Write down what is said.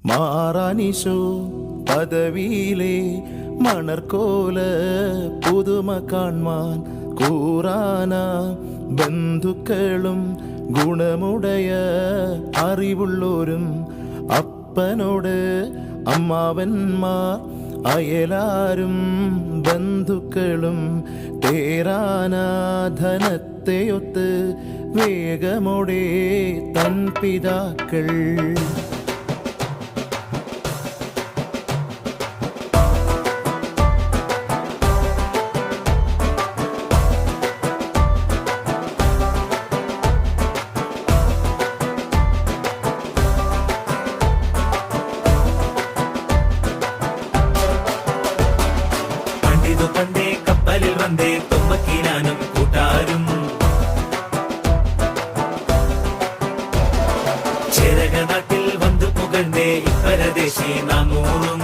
മാറാനിശോ പദവിയിലെ മണർക്കോല പുതുമ കാൺമാൻ കൂറാന ബന്ധുക്കളും ഗുണമുടയ അറിവുള്ളോരും അപ്പനോട് അമ്മാവന്മാർ അയലാരും ബന്ധുക്കളും തേരാനാധനത്തെയൊത്ത് വേഗമോടെ തൻ പിതാക്കൾ പണ്ടേ കപ്പലിൽ വന്നേ തുമ്പക്കീനാനും കൂട്ടാരും ചേരക നാട്ടിൽ വന്നു പുകഴ്ന്നേ ഇപ്പരദേശി നാമൂറും